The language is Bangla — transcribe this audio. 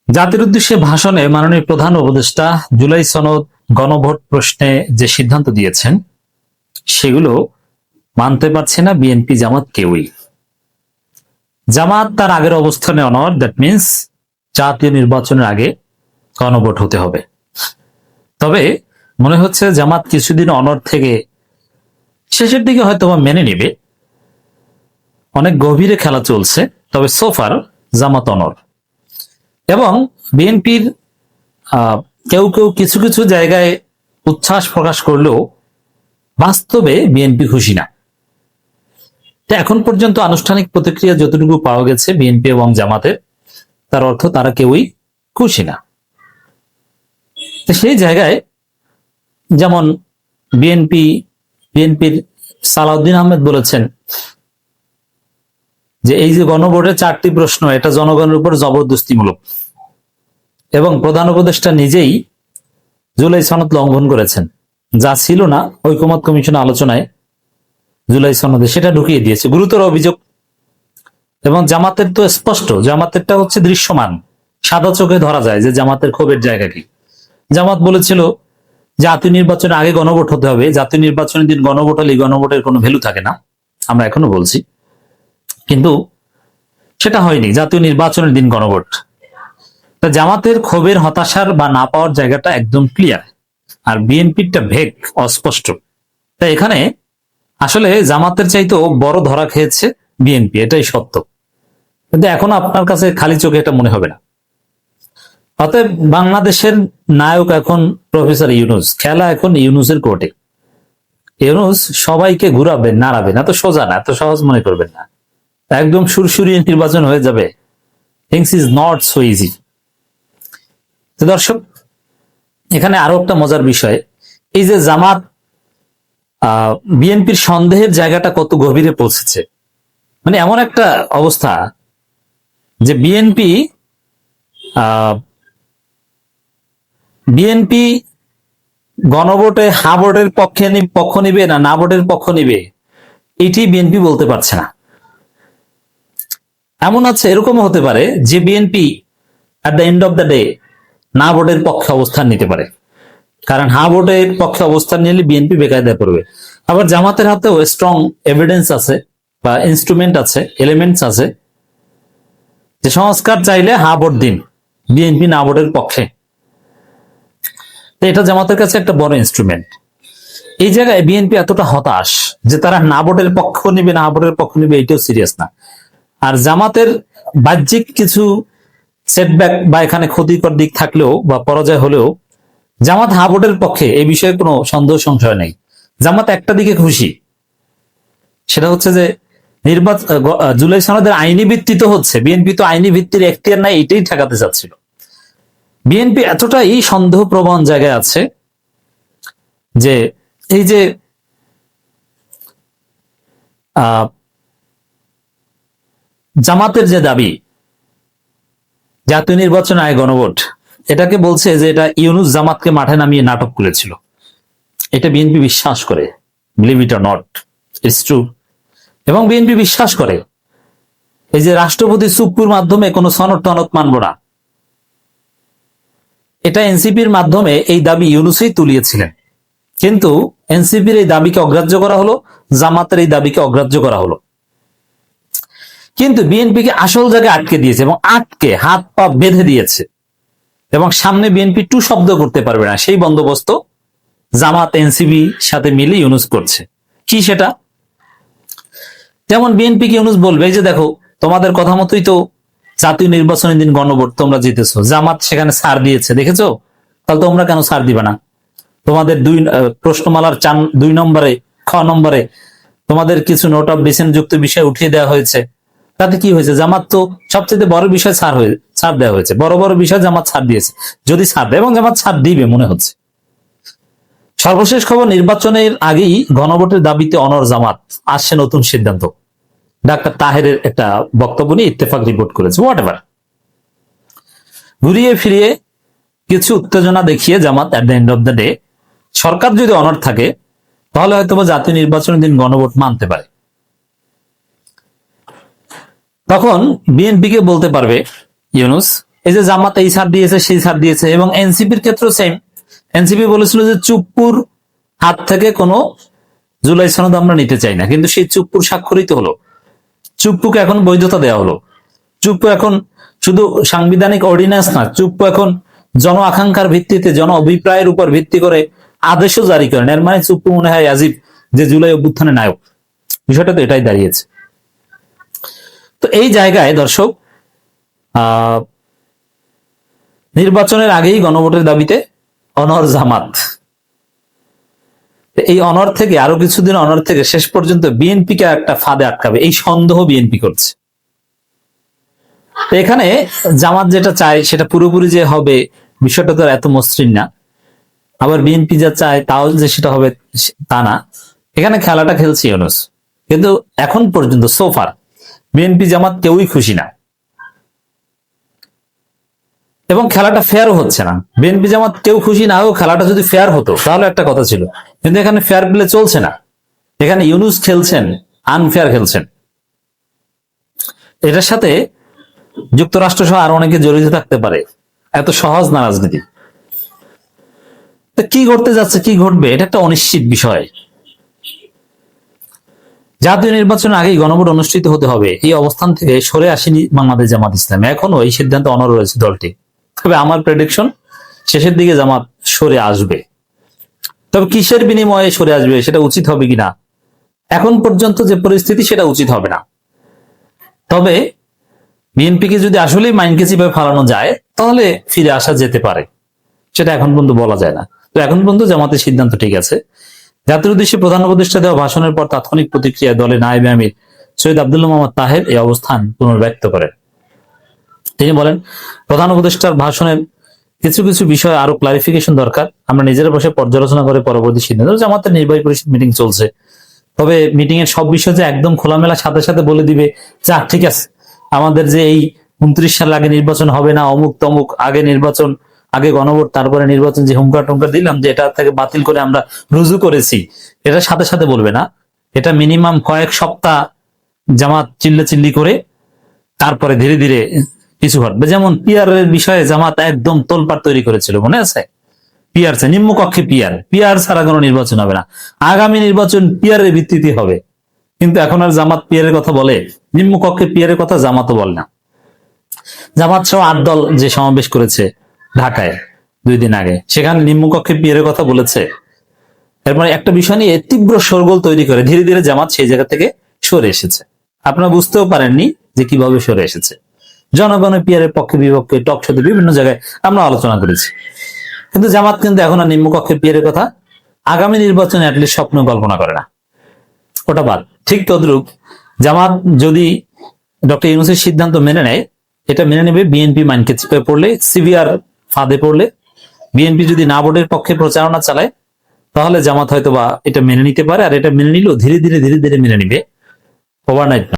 জাতির উদ্দেশ্যে ভাষণে মাননীয় প্রধান উপদেষ্টা জুলাই সনদ গণভোট প্রশ্নে যে সিদ্ধান্ত দিয়েছেন সেগুলো মানতে পারছে না বিএনপি জামাত কেউই। জামাত তার আগের অবস্থানে অনড়, দ্যাট মিনস জাতীয় নির্বাচনের আগে গণভোট হতে হবে। তবে মনে হচ্ছে জামাত কিছুদিন অনড় থেকে শেষের দিকে হয়তো মেনে নেবে। অনেক গভীরে খেলা চলছে, তবে সোফার জামাত অনড়। এবং বিএনপির কেউ কেউ কিছু কিছু জায়গায় উচ্ছ্বাস প্রকাশ করলেও বাস্তবে বিএনপি খুশি না। এখন পর্যন্ত আনুষ্ঠানিক প্রতিক্রিয়া যতটুকু পাওয়া গেছে বিএনপি এবং জামাতের, তার অর্থ তারা কেউই খুশি না। সেই জায়গায় যেমন বিএনপির সালাউদ্দিন আহমেদ বলেছেন যে এই যে গণভোটের 4টি প্রশ্ন, এটা জনগণের উপর জবরদস্তিমূলক, এবং প্রধান উপদেষ্টা নিজেই জুলাই সনদ লঙ্ঘন করেছেন। যা ছিল না ঐকমত্য কমিশন আলোচনায় জুলাই সনদে, সেটা ঢুকিয়ে দিয়েছে, গুরুতর অভিযোগ। এবং জামাতের তো স্পষ্ট, জামাতেরটা হচ্ছে দৃশ্যমান, সাদা চোখে ধরা যায় যে জামাতের ক্ষোভের জায়গা কি। জামাত বলেছিল জাতীয় নির্বাচনের আগে গণভোট হতে হবে, জাতীয় নির্বাচনের দিন গণভোট হলে গণভোটের কোনো ভ্যালু থাকে না, আমরা এখনো বলছি, কিন্তু সেটা হয়নি, জাতীয় নির্বাচনের দিন গণভোট। তা জামাতের ক্ষোভের, হতাশার বা না পাওয়ার জায়গাটা একদম ক্লিয়ার, আর বিএনপিরটা ভেগ, অস্পষ্ট। তাই এখানে আসলে জামাতের চাইতেও বড় ধরা খেয়েছে বিএনপি, এটাই সত্য। কিন্তু এখন আপনার কাছে খালি চোখে এটা মনে হবে না। অতএব বাংলাদেশের নায়ক এখন প্রফেসর ইউনূস, খেলা এখন ইউনূসের কোর্টে। ইউনূস সবাইকে ঘুরাবেন, নাড়াবেন, এত সোজা না, এত সহজ মনে করবেন না। একদম সুরসুরিয়ে নির্বাচন হয়ে যাবে, things is not so easy. তো দর্শক, এখানে আরো একটা মজার বিষয়, এই যে জামাত বিএনপির সন্দেহের জায়গাটা কত গভীরে পৌঁছেছে। মানে এমন একটা অবস্থা যে বিএনপি গণভোটে হা ভোটের পক্ষ নিবে না না ভোটের পক্ষ নিবে, এটি বিএনপি বলতে পারছে না। এমন আছে, এরকমও হতে পারে যে BNP at the end of the day না ভোটের পক্ষে অবস্থান নিতে পারে, কারণ হা ভোটের পক্ষে অবস্থান নিলে বিএনপি বেকায়দায় পড়বে। আবার জামাতের হাতেও স্ট্রং এভিডেন্স আছে বা ইনস্ট্রুমেন্ট আছে, এলিমেন্টস আছে, যে সংস্কার চাইলে হা ভোট দিন, বিএনপি না ভোটের পক্ষে। এটা জামাতের কাছে একটা বড় ইনস্ট্রুমেন্ট। এই জায়গায় বিএনপি এতটা হতাশ যে তারা না ভোটের পক্ষ নিবে না ভোটের পক্ষ নিবে, এটাও সিরিয়াস না। আর জামাতের বাহ্যিক কিছু সেটব্যাক বা এখানে ক্ষতিকর দিক থাকলেও বা পরাজয় হলেও জামাত হা ভোটের পক্ষে, এই বিষয়ে কোনো সন্দেহ সংশয় নেই। জামাত একটা দিকে খুশি, সেটা হচ্ছে যে জুলাই সনদের আইনি ভিত্তি তো হচ্ছে, বিএনপি তো আইনি ভিত্তির এখতিয়ার নাই, এটাই ঠেকাতে চাচ্ছিল। বিএনপি এতটাই সন্দেহ প্রবণ জায়গায় আছে যে এই যে জামাতের যে দাবি জাতীয় নির্বাচন আগে গণভোট, এটাকে বলছে যে এটা ইউনূস জামাতকে মাঠে নামিয়ে নাটক করেছিল। এটা বিএনপি বিশ্বাস করে, believe it or not, it's true. এবং বিএনপি বিশ্বাস করে এই যে রাষ্ট্রপতি চুপ্পুর মাধ্যমে কোনো সনদ টনদ মানব না, এটা এনসিপির মাধ্যমে এই দাবি ইউনূসই তুলিয়েছিলেন, কিন্তু এনসিপির এই দাবিকে অগ্রাহ্য করা হলো, জামাতের এই দাবিকে অগ্রাহ্য করা হলো। কিন্তু বিএনপিকে আসল জায়গায় আটকে দিয়েছে, এবং আটকে হাত পা বেঁধে দিয়েছে, এবং সামনে বিএনপি টু শব্দ করতে পারবে না, সেই বন্দোবস্ত জামাত এনসিপি সাথে মিলে ইউনূস করছে। কি সেটা? যেমন বিএনপি কে ইউনূস বলবে যে দেখো, তোমাদের কথা মতোই তো জাতীয় নির্বাচনের দিন গণভোট তোমরা জিতেছো, জামাত সেখানে ছাড় দিয়েছে, দেখেছো, তাহলে তোমরা কেন ছাড় দিবে না? তোমাদের প্রশ্নমালার 2 নম্বরে খ নম্বরে তোমাদের কিছু নোট অফ ডিসেন্ট যুক্ত বিষয় উঠিয়ে দেওয়া হয়েছে, তাতে কি হয়েছে? জামাত তো সবচেয়ে বড় বিষয় ছাড় দেওয়া হয়েছে, বড় বড় বিষয় জামাত ছাড় দিয়েছে, যদি ছাড় দেয়, এবং জামাত ছাড় দিবে মনে হচ্ছে। সর্বশেষ খবর, নির্বাচনের আগেই গণভোটের দাবিতে অনড় জামাত, আসছে নতুন সিদ্ধান্ত। ডাক্তার তাহেরের একটা বক্তব্য নিয়ে ইত্তেফাক রিপোর্ট করেছে। হোয়াট এভার, ঘুরিয়ে ফিরিয়ে কিছু উত্তেজনা দেখিয়ে Jamaat at the end of the day, সরকার যদি অনড় থাকে তাহলে হয়তো জাতীয় নির্বাচনের দিন গণভোট মানতে পারে। তখন বিএনপিকে বলতে পারবে ইউনূস, এই যে জামাত এই ছাড় দিয়েছে সেই ছাড় দিয়েছে, এবং এনসিপির ক্ষেত্রেও সেম। এনসিপি বলেছিল যে চুপ্পুর হাত থেকে কোনো জুলাই সনদ আমরা নিতে চাই না, কিন্তু সেই চুপ্পুর স্বাক্ষরিত হলো, চুপ্পুকে এখন বৈধতা দেওয়া হলো। চুপ্পু এখন শুধু সাংবিধানিক অর্ডিন্যান্স না, চুপ্পু এখন জন আকাঙ্ক্ষার ভিত্তিতে, জন অভিপ্রায়ের উপর ভিত্তি করে আদেশও জারি করেন। এর মানে চুপ্পু মনে হয় আজিব যে জুলাই অভ্যুত্থানে নায়ক। বিষয়টা তো এটাই দাঁড়িয়েছে। তো এই জায়গায় দর্শক, নির্বাচনের আগেই গণভোটের দাবিতে অনড় জামাত। এই অনড় থেকে আরো কিছুদিন অনড় থেকে শেষ পর্যন্ত বিএনপিকে একটা ফাঁদে আটকাবে, এই সন্দেহ বিএনপি করছে। এখানে জামাত যেটা চায় সেটা পুরোপুরি যে হবে বিষয়টা তো এত মসৃণ না, আবার বিএনপি যা চায় তাও যে সেটা হবে তা না। এখানে খেলাটা খেলছে ইউনূস, কিন্তু এখন পর্যন্ত সোফার বিএনপি জামাত কেউই খুশি না, এবং খেলাটা ফেয়ারও হচ্ছে না। বিএনপি জামাত কেউ খুশি না হোক, খেলাটা যদি ফেয়ার হতো তাহলে একটা কথা ছিল, কিন্তু এখানে ফেয়ার প্লে চলছে না। এখানে ইউনূস খেলছেন, আনফেয়ার খেলছেন। এটার সাথে যুক্তরাষ্ট্র সহ আরো অনেকে জড়িত থাকতে পারে, এত সহজ না রাজনীতি। কি ঘটতে যাচ্ছে, কি ঘটবে, এটা একটা অনিশ্চিত বিষয়। জাতীয় নির্বাচনের আগেই গণভোট অনুষ্ঠিত হতে হবে, এই অবস্থান থেকে সরে আসেনি বাংলাদেশ জামাত ইসলাম। এখনো এই সিদ্ধান্ত অনড় রয়েছে দলটি। তবে আমার প্রেডিকশন শেষের দিকে জামাত সরে আসবে। তবে কিসের বিনিময়ে সরে আসবে সেটা উচিত হবে কিনা, এখন পর্যন্ত যে পরিস্থিতি সেটা উচিত হবে না। তবে বিএনপিকে যদি আসলেই মাইন্ডকে চিপে ফালানো যায় তাহলে ফিরে আসা যেতে পারে, সেটা এখন পর্যন্ত বলা যায় না। তো এখন পর্যন্ত জামাতের সিদ্ধান্ত ঠিক আছে। জাতির উদ্দেশ্যে প্রধান উপদেষ্টা দেওয়া ভাষণের পর তাৎক্ষণিক প্রতিক্রিয়া দলের নায়েবে আমির সৈয়দ আব্দুল্লাহ মোহাম্মদ তাহের এই অবস্থান পুনর্ব্যক্ত করেন। তিনি বলেন, প্রধান উপদেষ্টার ভাষণের কিছু কিছু বিষয় আরো ক্লারিফিকেশন দরকার। আমরা নিজেরা বসে পর্যালোচনা করে পরবর্তী সিদ্ধান্ত। জামাতের নির্বাহী পরিষদ মিটিং চলছে, তবে মিটিং এর সব বিষয় যে একদম খোলামেলা সাথে সাথে বলে দিবে যা ঠিক আছে, আমাদের যে এই 29 সাল আগে নির্বাচন হবে না, অমুক তমুক, আগে নির্বাচন, আগে গণভোট, তারপরে নির্বাচন, যে হুঙ্কার টুঙ্কার দিলাম যে এটা থেকে বাতিল করে আমরা রুজু করেছি, এটা সাথে সাথে বলবে না। এটা মিনিমাম কয়েক সপ্তাহ জামাত চিল্লাচিল্লি করে তারপরে ধীরে ধীরে কিছু ঘটবে। যেমন পিয়ারের বিষয়ে জামাত একদম তোলপাড় তৈরি করেছিল, মনে আছে? পিয়ার চাই, নিম্নকক্ষে পিয়ার ছাড়া কোনো নির্বাচন হবে না, আগামী নির্বাচন পিয়ারের ভিত্তিতে হবে। কিন্তু এখন আর জামাত পিয়ারের কথা বলে? নিম্নকক্ষে পিয়ারের কথা জামাতও বলে না। জামাত সহ 8 দল যে সমাবেশ করেছে ঢাকায় 2 দিন আগে, সেখানে নিম্নকক্ষে পিয়ারের কথা বলেছে। এরপরে একটা বিষয় নিয়ে তীব্র শোরগোল তৈরি করে ধীরে ধীরে জামাত সেই জায়গা থেকে সরে এসেছে। আপনারা বুঝতেও পারেননি যে কিভাবে সরে এসেছে। জনগণের পিয়ারের পক্ষে বিপক্ষে টক শোতে বিভিন্ন জায়গায় আমরা আলোচনা করেছি, কিন্তু জামাত কিন্তু এখন আর নিম্নকক্ষের পিয়ারের কথা আগামী নির্বাচনে অ্যাটলিস্ট স্বপ্ন কল্পনা করে না। ওটা বাদ। ঠিক তদ্রুপ জামাত যদি ডক্টর ইউনূসের সিদ্ধান্ত মেনে নেয়, এটা মেনে নেবে বিএনপি মাইন্ডকে চিপে পড়লে, সিভিআর ফাঁদে পড়লে। বিএনপি যদি না ভোটের পক্ষে প্রচারণা চালায় তাহলে জামাত হয়তো বা এটা মেনে নিতে পারে, আর এটা মেনে নিলেও ধীরে ধীরে মেনে নিবে, ওভারনাইট।